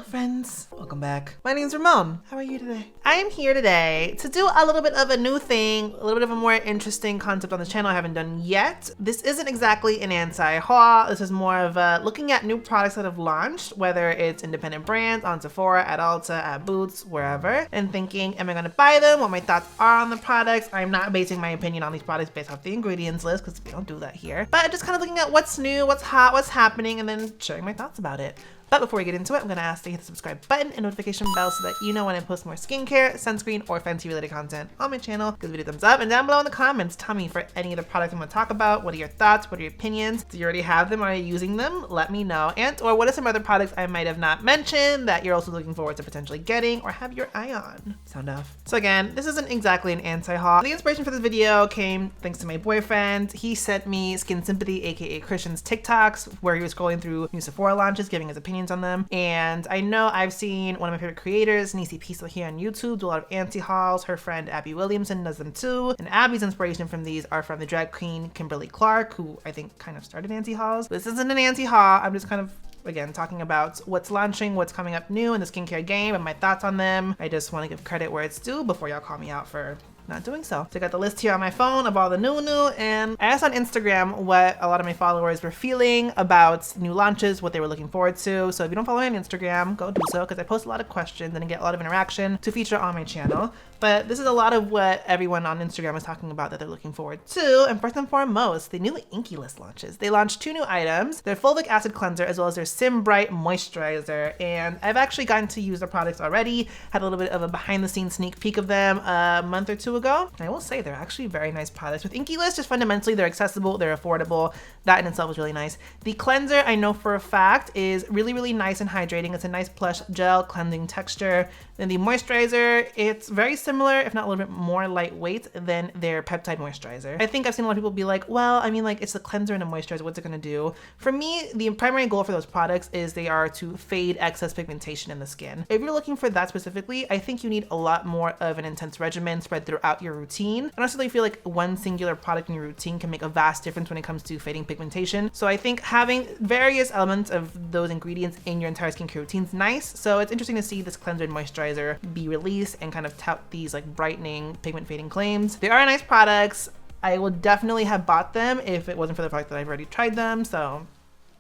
friends, welcome back. My name's Ramon. How are you today? I am here today to do a little bit of a new thing, a little bit of a more interesting concept on the channel I haven't done yet. This isn't exactly an anti-haul. This is more of looking at new products that have launched, whether it's independent brands on Sephora, at Ulta, at Boots, wherever, and thinking, am I gonna buy them? What my thoughts are on the products. I'm not basing my opinion on these products based off the ingredients list because we don't do that here, but just kind of looking at what's new, what's hot, what's happening, and then sharing my thoughts about it. But before we get into it, I'm gonna ask to hit the subscribe button and notification bell so that you know when I post more skincare, sunscreen, or fancy related content on my channel. Give the video a thumbs up, and down below in the comments, tell me for any of the products I'm gonna talk about. What are your thoughts? What are your opinions? Do you already have them? Are you using them? Let me know. And or what are some other products I might have not mentioned that you're also looking forward to potentially getting or have your eye on? Sound off. So again, this isn't exactly an anti-haul. The inspiration for this video came thanks to my boyfriend. He sent me Skin Sympathy, aka Christian's TikToks, where he was scrolling through new Sephora launches, giving his opinions on them. And I know I've seen one of my favorite creators, Nisi Pisa here on YouTube, do a lot of anti-hauls. Her friend Abby Williamson does them too. And Abby's inspiration from these are from the drag queen Kimberly Clark, who I think kind of started anti-hauls. This isn't an anti-haul. I'm just kind of, again, talking about what's launching, what's coming up new in the skincare game, and my thoughts on them. I just want to give credit where it's due before y'all call me out for not doing so. So I got the list here on my phone of all the new, and I asked on Instagram what a lot of my followers were feeling about new launches, what they were looking forward to. So if you don't follow me on Instagram, go do so, because I post a lot of questions and I get a lot of interaction to feature on my channel. But this is a lot of what everyone on Instagram is talking about that they're looking forward to. And first and foremost, the new Inky List launches. They launched 2 new items, their Fulvic acid cleanser as well as their SymBright moisturizer. And I've actually gotten to use the products already, had a little bit of a behind the scenes sneak peek of them a month or 2 ago. And I will say they're actually very nice products. With Inky List, just fundamentally, they're accessible, they're affordable. That in itself is really nice. The cleanser, I know for a fact, is really, really nice and hydrating. It's a nice plush gel cleansing texture. Then the moisturizer, it's very similar, if not a little bit more lightweight than their peptide moisturizer. I think I've seen a lot of people be like, well, I mean, like, it's a cleanser and a moisturizer, what's it gonna do? For me, the primary goal for those products is they are to fade excess pigmentation in the skin. If you're looking for that specifically, I think you need a lot more of an intense regimen spread throughout your routine. I honestly feel like one singular product in your routine can make a vast difference when it comes to fading pigmentation. So I think having various elements of those ingredients in your entire skincare routine is nice. So it's interesting to see this cleanser and moisturizer be released and kind of tout these like brightening, pigment fading claims. They are nice products. I would definitely have bought them if it wasn't for the fact that I've already tried them. So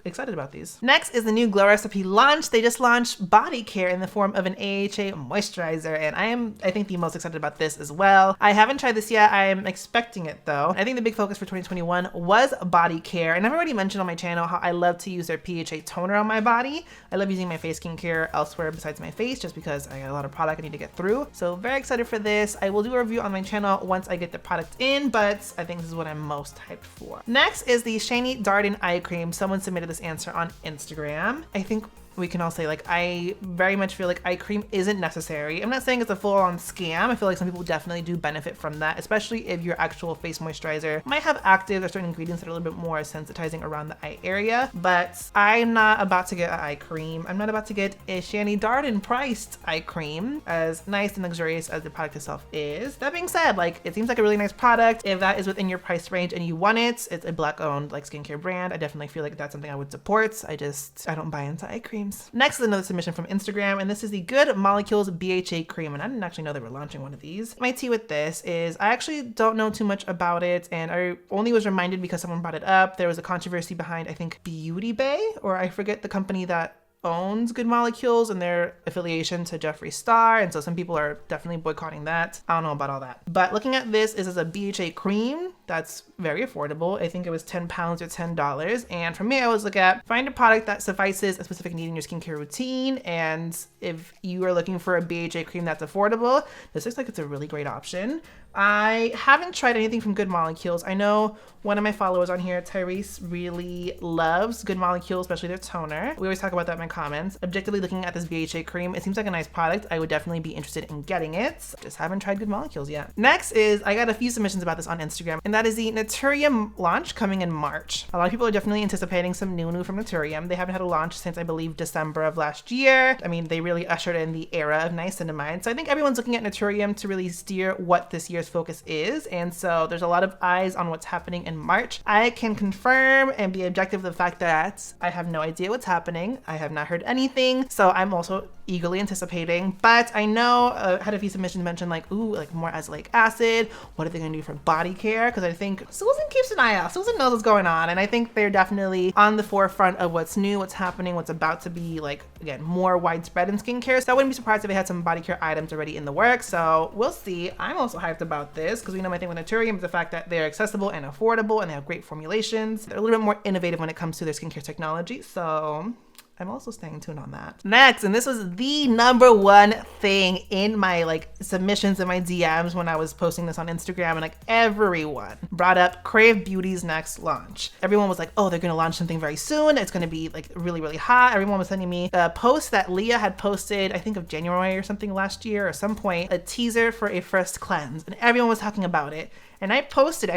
excited about these. Next is the new Glow Recipe launch. They just launched body care in the form of an AHA moisturizer, and I think the most excited about this as well. I haven't tried this yet. I am expecting it though. I think the big focus for 2021 was body care, and I've already mentioned on my channel how I love to use their PHA toner on my body. I love using my face skincare elsewhere besides my face just because I got a lot of product I need to get through. So very excited for this. I will do a review on my channel once I get the product in, but I think this is what I'm most hyped for. Next is the Shiny Darden Eye Cream. Someone submitted this answer on Instagram. I think we can all say, like, I very much feel like eye cream isn't necessary. I'm not saying it's a full-on scam. I feel like some people definitely do benefit from that, especially if your actual face moisturizer might have active or certain ingredients that are a little bit more sensitizing around the eye area. But I'm not about to get an eye cream. I'm not about to get a Shiny Darden priced eye cream, as nice and luxurious as the product itself is. That being said, like, it seems like a really nice product. If that is within your price range and you want it, it's a Black-owned like skincare brand. I definitely feel like that's something I would support. I don't buy into eye creams. Next is another submission from Instagram, and this is the Good Molecules BHA cream, and I didn't actually know they were launching one of these. My tea with this is I actually don't know too much about it, and I only was reminded because someone brought it up. There was a controversy behind, I think, Beauty Bay, or I forget the company that owns Good Molecules and their affiliation to Jeffree Star, and so some people are definitely boycotting that. I don't know about all that. But looking at this is as a BHA cream that's very affordable. I think it was 10 pounds or $10. And for me, I always look at find a product that suffices a specific need in your skincare routine. And if you are looking for a BHA cream that's affordable, this looks like it's a really great option. I haven't tried anything from Good Molecules. I know one of my followers on here, Tyrese, really loves Good Molecules, especially their toner. We always talk about that in my comments. Objectively looking at this BHA cream, it seems like a nice product. I would definitely be interested in getting it. Just haven't tried Good Molecules yet. Next is, I got a few submissions about this on Instagram, and that is the Naturium launch coming in March. A lot of people are definitely anticipating some new from Naturium. They haven't had a launch since, I believe, December of last year. I mean, they really ushered in the era of niacinamide. So I think everyone's looking at Naturium to really steer what this year's focus is. And so there's a lot of eyes on what's happening in March. I can confirm and be objective of the fact that I have no idea what's happening. I have not heard anything. So I'm also eagerly anticipating, but I know I had a few submissions mentioned like, ooh, like more azelaic acid. What are they gonna do for body care? Because I think Susan keeps an eye out. Susan knows what's going on, and I think they're definitely on the forefront of what's new, what's happening, what's about to be like, again, more widespread in skincare. So I wouldn't be surprised if they had some body care items already in the works. So we'll see. I'm also hyped about this because we know my thing with Naturium is the fact that they're accessible and affordable and they have great formulations. They're a little bit more innovative when it comes to their skincare technology. So I'm also staying tuned on that. Next, and this was the number one thing in my like submissions and my DMs when I was posting this on Instagram, and like everyone brought up Crave Beauty's next launch. Everyone was like, oh, they're gonna launch something very soon. It's gonna be like really, really hot. Everyone was sending me a post that Leah had posted, I think of January or something last year or some point, a teaser for a first cleanse, and everyone was talking about it. And I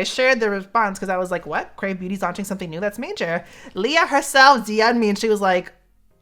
shared the response because I was like, what? Crave Beauty's launching something new? That's major. Leah herself DM'd me and she was like,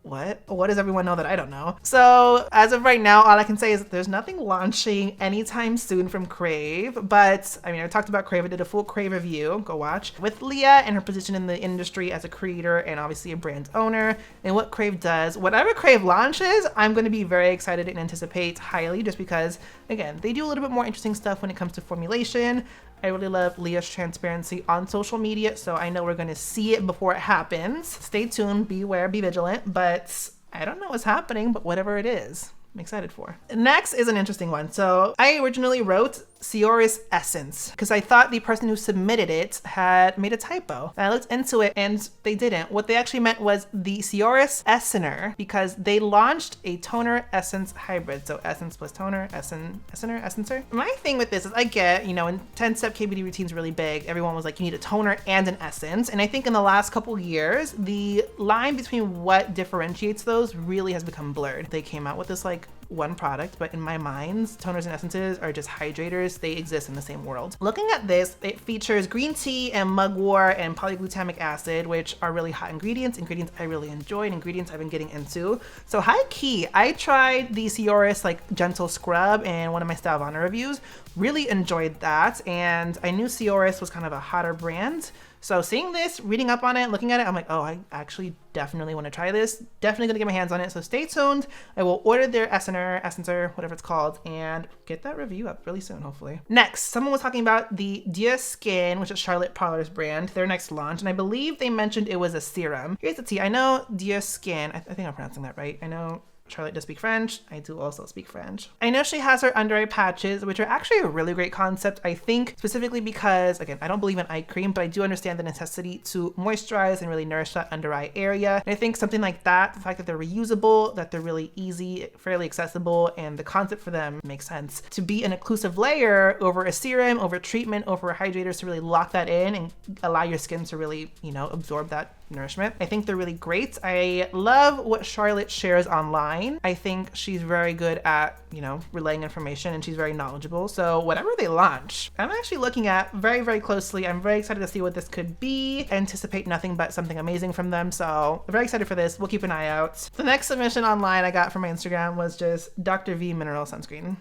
what does everyone know that I don't know? So as of right now, all I can say is that there's nothing launching anytime soon from Crave. But I mean, I talked about Crave. I did a full Crave review, go watch, with Leah and her position in the industry as a creator and obviously a brand owner and what Crave does. Whatever Crave launches, I'm going to be very excited and anticipate highly, just because, again, they do a little bit more interesting stuff when it comes to formulation. I really love Leah's transparency on social media, so I know we're going to see it before it happens. Stay tuned, beware, be vigilant, but I don't know what's happening, but whatever it is, I'm excited for. Next is an interesting one. So I originally wrote Seoris Essence because I thought the person who submitted it had made a typo. And I looked into it and they didn't. What they actually meant was the Seoris Essener, because they launched a toner essence hybrid. So essence plus toner, essencer. My thing with this is I get, you know, in 10-step KBD routines really big, everyone was like, you need a toner and an essence. And I think in the last couple years, the line between what differentiates those really has become blurred. They came out with this like one product, but in my mind, toners and essences are just hydrators. They exist in the same world. Looking at this, it features green tea and mugwort and polyglutamic acid, which are really hot ingredients I really enjoy and ingredients I've been getting into. So high key, I tried the Seoris like gentle scrub in one of my Style of Honor reviews, really enjoyed that, and I knew Seoris was kind of a hotter brand. So seeing this, reading up on it, looking at it, I'm like, oh, I actually definitely want to try this. Definitely gonna get my hands on it. So stay tuned. I will order their essencer, whatever it's called, and get that review up really soon, hopefully. Next, someone was talking about the Dia Skin, which is Charlotte Parler's brand, their next launch, and I believe they mentioned it was a serum. Here's the tea. I know Dia Skin, I think I'm pronouncing that right. I know Charlotte does speak French. I do also speak French. I know she has her under eye patches, which are actually a really great concept, I think, specifically because, again, I don't believe in eye cream, but I do understand the necessity to moisturize and really nourish that under eye area. And I think something like that, the fact that they're reusable, that they're really easy, fairly accessible, and the concept for them makes sense. To be an occlusive layer over a serum, over treatment, over hydrators to really lock that in and allow your skin to really, you know, absorb that nourishment. I think they're really great. I love what Charlotte shares online. I think she's very good at, you know, relaying information, and she's very knowledgeable. So whatever they launch, I'm actually looking at very, very closely. I'm very excited to see what this could be. I anticipate nothing but something amazing from them. So I'm very excited for this. We'll keep an eye out. The next submission online I got from my Instagram was just Dr. V Mineral Sunscreen.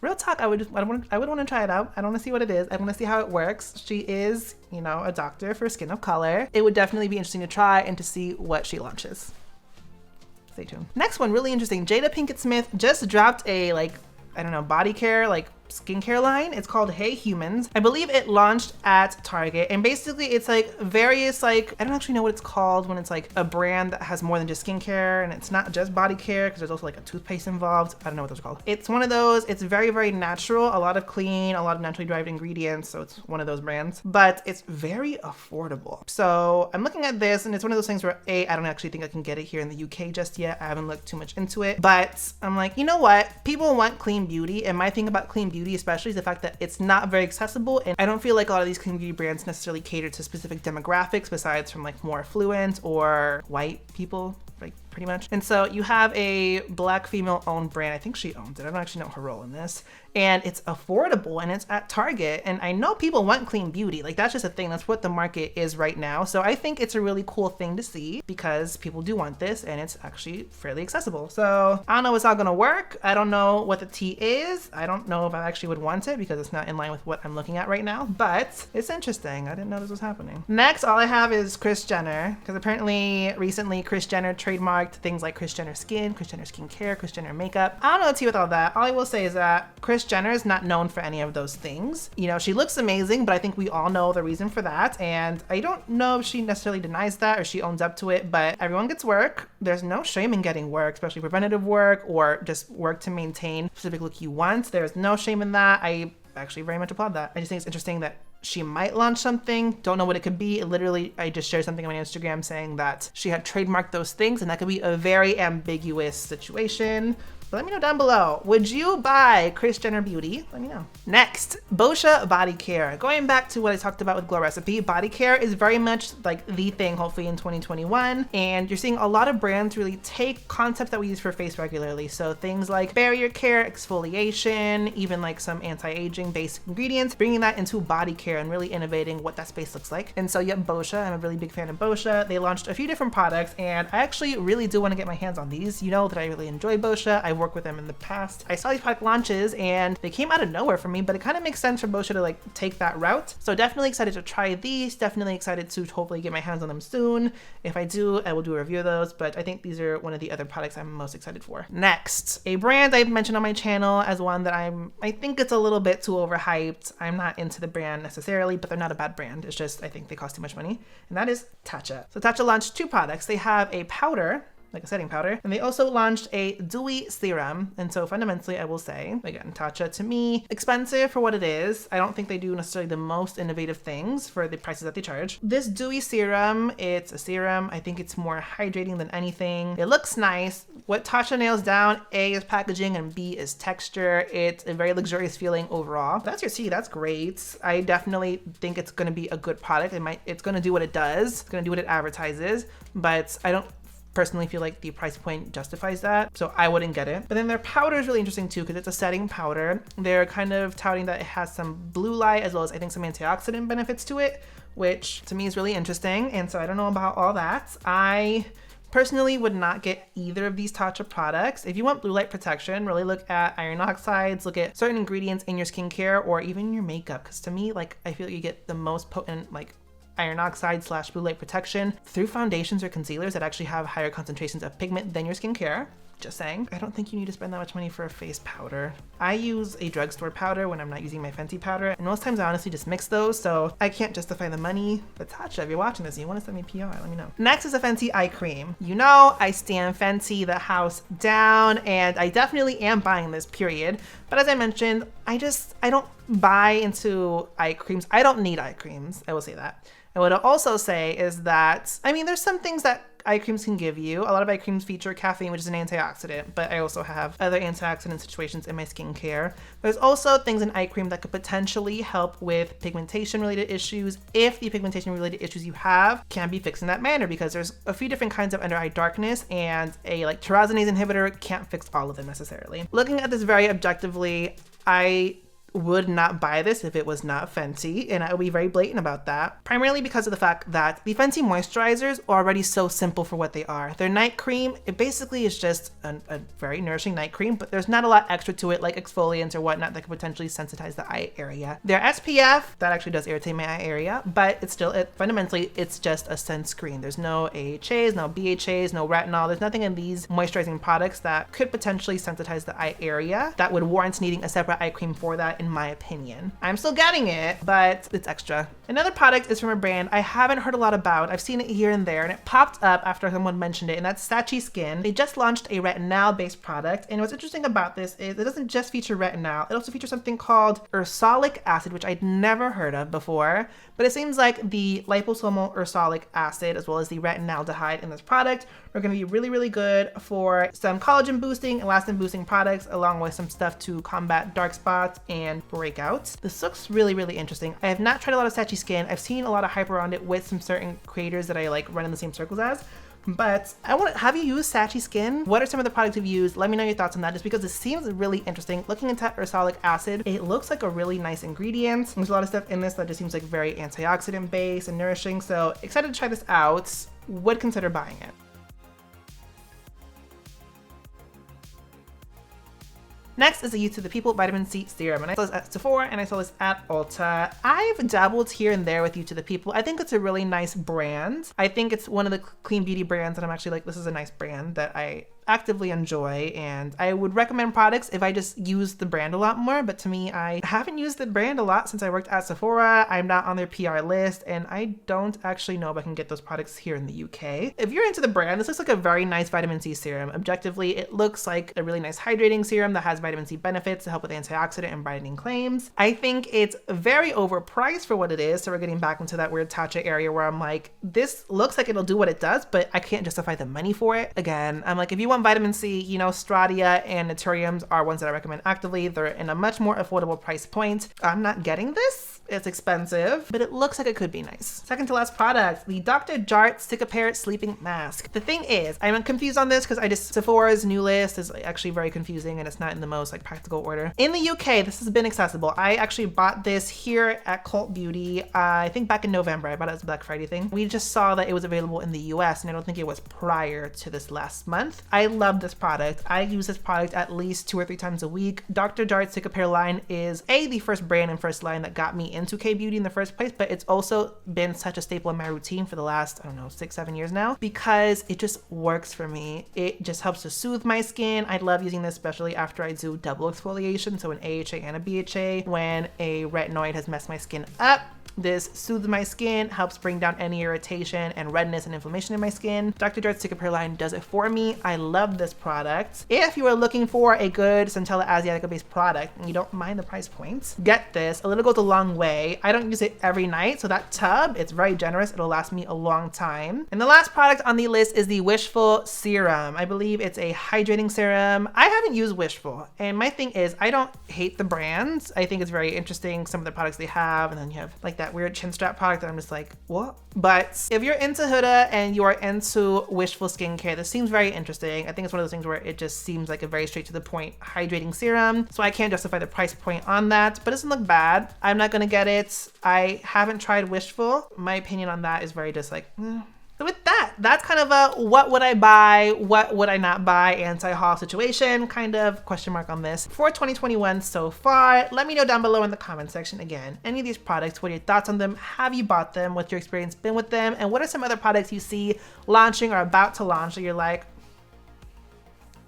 Real talk, I would want to try it out. I don't want to see what it is. I want to see how it works. She is, you know, a doctor for skin of color. It would definitely be interesting to try and to see what she launches. Stay tuned. Next one, really interesting. Jada Pinkett Smith just dropped a, like, I don't know, body care, like skincare line. It's called Hey Humans. I believe it launched at Target, and basically it's like various, like, I don't actually know what it's called when it's like a brand that has more than just skincare, and it's not just body care because there's also like a toothpaste involved. I don't know what those are called. It's one of those. It's very, very natural, a lot of clean, a lot of naturally derived ingredients, so it's one of those brands, but it's very affordable. So I'm looking at this, and it's one of those things where I don't actually think I can get it here in the UK just yet. I haven't looked too much into it, but I'm like, you know what? People want clean beauty, and my thing about clean beauty especially is the fact that it's not very accessible, and I don't feel like a lot of these clean beauty brands necessarily cater to specific demographics besides from like more affluent or white people, like pretty much. And so you have a Black female owned brand. I think she owns it. I don't actually know her role in this. And it's affordable and it's at Target. And I know people want clean beauty. Like that's just a thing. That's what the market is right now. So I think it's a really cool thing to see because people do want this and it's actually fairly accessible. So I don't know if it's all gonna work. I don't know what the tea is. I don't know if I actually would want it because it's not in line with what I'm looking at right now, but it's interesting. I didn't know this was happening. Next, all I have is Kris Jenner, because apparently recently Kris Jenner trademarked things like Kris Jenner skin, Kris Jenner skincare, Kris Jenner makeup. I don't know the tea with all that. All I will say is that Kris Jenner is not known for any of those things. You know, she looks amazing, but I think we all know the reason for that. And I don't know if she necessarily denies that or she owns up to it, but everyone gets work. There's no shame in getting work, especially preventative work or just work to maintain a specific look you want. There's no shame in that. I actually very much applaud that. I just think it's interesting that she might launch something. Don't know what it could be. Literally, I just shared something on my Instagram saying that she had trademarked those things and that could be a very ambiguous situation. But let me know down below. Would you buy Kris Jenner Beauty? Let me know. Next, Boscia Body Care. Going back to what I talked about with Glow Recipe, body care is very much like the thing, hopefully in 2021. And you're seeing a lot of brands really take concepts that we use for face regularly. So things like barrier care, exfoliation, even like some anti-aging basic ingredients, bringing that into body care and really innovating what that space looks like. And so yeah, Boscia, I'm a really big fan of Boscia. They launched a few different products and I actually really do want to get my hands on these. You know that I really enjoy Boscia. I've worked with them in the past. I saw these product launches and they came out of nowhere for me, but it kind of makes sense for Boscia to like take that route. So definitely excited to try these. Definitely excited to hopefully get my hands on them soon. If I do, I will do a review of those, but I think these are one of the other products I'm most excited for. Next, a brand I've mentioned on my channel as one that I think it's a little bit too overhyped. I'm not into the brand necessarily, but they're not a bad brand. It's just, I think they cost too much money, and that is Tatcha. So Tatcha launched two products. They have a powder, like a setting powder, and they also launched a dewy serum. And so fundamentally, I will say, again, Tatcha to me, expensive for what it is. I don't think they do necessarily the most innovative things for the prices that they charge. This dewy serum, it's a serum. I think it's more hydrating than anything. It looks nice. What Tatcha nails down, A, is packaging and B, is texture. It's a very luxurious feeling overall. That's your tea, that's great. I definitely think it's gonna be a good product. It's gonna do what it does. It's gonna do what it advertises, but I don't personally feel like the price point justifies that, so I wouldn't get it. But then their powder is really interesting too because it's a setting powder. They're kind of touting that it has some blue light as well as I think some antioxidant benefits to it, which to me is really interesting. And so I don't know about all that. I personally would not get either of these Tatcha products. If you want blue light protection, really look at iron oxides, look at certain ingredients in your skincare or even your makeup, because to me, like, I feel like you get the most potent like iron oxide / blue light protection through foundations or concealers that actually have higher concentrations of pigment than your skincare. Just saying. I don't think you need to spend that much money for a face powder. I use a drugstore powder when I'm not using my Fenty powder, and most times I honestly just mix those, so I can't justify the money. But Tatcha, if you're watching this and you want to send me PR, let me know. Next is a Fenty eye cream. You know I stand Fenty the house down, and I definitely am buying this, period. But as I mentioned, I don't buy into eye creams. I don't need eye creams, I will say that. And what I'll also say is that, I mean, there's some things that eye creams can give you. A lot of eye creams feature caffeine, which is an antioxidant, but I also have other antioxidant situations in my skincare. There's also things in eye cream that could potentially help with pigmentation related issues if the pigmentation related issues you have can be fixed in that manner, because there's a few different kinds of under eye darkness and a like tyrosinase inhibitor can't fix all of them necessarily. Looking at this very objectively, I would not buy this if it was not Fenty, and I will be very blatant about that, primarily because of the fact that the Fenty moisturizers are already so simple for what they are. Their night cream, it basically is just a very nourishing night cream, but there's not a lot extra to it like exfoliants or whatnot that could potentially sensitize the eye area. Their SPF, that actually does irritate my eye area, but it's still, fundamentally, it's just a sunscreen. There's no AHAs, no BHAs, no retinol. There's nothing in these moisturizing products that could potentially sensitize the eye area that would warrant needing a separate eye cream for that, in my opinion. I'm still getting it, but it's extra. Another product is from a brand I haven't heard a lot about. I've seen it here and there, and it popped up after someone mentioned it, and that's Sachi Skin. They just launched a retinol-based product, and what's interesting about this is it doesn't just feature retinol, it also features something called ursolic acid, which I'd never heard of before, but it seems like the liposomal ursolic acid as well as the retinaldehyde in this product are going to be really, really good for some collagen boosting, elastin boosting products, along with some stuff to combat dark spots and breakouts. This looks really, really interesting. I have not tried a lot of Sachi Skin. I've seen a lot of hype around it with some certain creators that I like run in the same circles as, But have you used Sachi Skin? What are some of the products you've used? Let me know your thoughts on that, just because it seems really interesting. Looking into ursolic acid, it looks like a really nice ingredient. There's a lot of stuff in this that just seems like very antioxidant based and nourishing. So excited to try this out. Would consider buying it. Next is a Youth to the People Vitamin C Serum, and I saw this at Sephora and I saw this at Ulta. I've dabbled here and there with Youth to the People. I think it's a really nice brand. I think it's one of the clean beauty brands that I'm actually like, this is a nice brand that I actively enjoy, and I would recommend products if I just use the brand a lot more. But to me, I haven't used the brand a lot since I worked at Sephora. I'm not on their PR list, and I don't actually know if I can get those products here in the UK. If you're into the brand, this looks like a very nice vitamin C serum. Objectively, it looks like a really nice hydrating serum that has vitamin C benefits to help with antioxidant and brightening claims. I think it's very overpriced for what it is, so we're getting back into that weird Tatcha area where I'm like, this looks like it'll do what it does, but I can't justify the money for it. Again, I'm like, if you want vitamin C, you know, Stratia and Naturiums are ones that I recommend actively. They're in a much more affordable price point. I'm not getting this. It's expensive, but it looks like it could be nice. Second to last product, the Dr. Jart Cicapair Sleeping Mask. The thing is, I'm confused on this because Sephora's new list is actually very confusing and it's not in the most like practical order. In the UK, this has been accessible. I actually bought this here at Cult Beauty. I think back in November. I bought it as a Black Friday thing. We just saw that it was available in the US, and I don't think it was prior to this last month. I love this product. I use this product at least 2 or 3 times a week. Dr. Jart Cicapair line is the first brand and first line that got me into K-beauty in the first place, but it's also been such a staple in my routine for the last, I don't know, 6-7 years now, because it just works for me. It just helps to soothe my skin. I love using this, especially after I do double exfoliation, so an AHA and a BHA, when a retinoid has messed my skin up. This soothes my skin, helps bring down any irritation and redness and inflammation in my skin. Dr. Jart's Cicapair line does it for me. I love this product. If you are looking for a good Centella Asiatica based product and you don't mind the price points, get this. A little goes a long way. I don't use it every night, so that tub, it's very generous. It'll last me a long time. And the last product on the list is the Wishful Serum. I believe it's a hydrating serum. I haven't used Wishful, and my thing is, I don't hate the brands. I think it's very interesting, some of the products they have, and then you have like that weird chin strap product that I'm just like, what? But if you're into Huda and you are into Wishful skincare, this seems very interesting. I think it's one of those things where it just seems like a very straight to the point hydrating serum. So I can't justify the price point on that, but it doesn't look bad. I'm not gonna get it. I haven't tried Wishful. My opinion on that is very just like, So with that, that's kind of a what would I buy, what would I not buy anti-haul situation, kind of question mark on this for 2021 so far. Let me know down below in the comment section. Again, any of these products, what are your thoughts on them? Have you bought them? What's your experience been with them? And what are some other products you see launching or about to launch that you're like,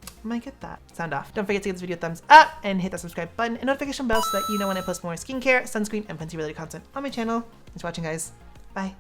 I might get that. Sound off. Don't forget to give this video a thumbs up and hit that subscribe button and notification bell so that you know when I post more skincare, sunscreen, and plenty related content on my channel. Thanks for watching, guys. Bye.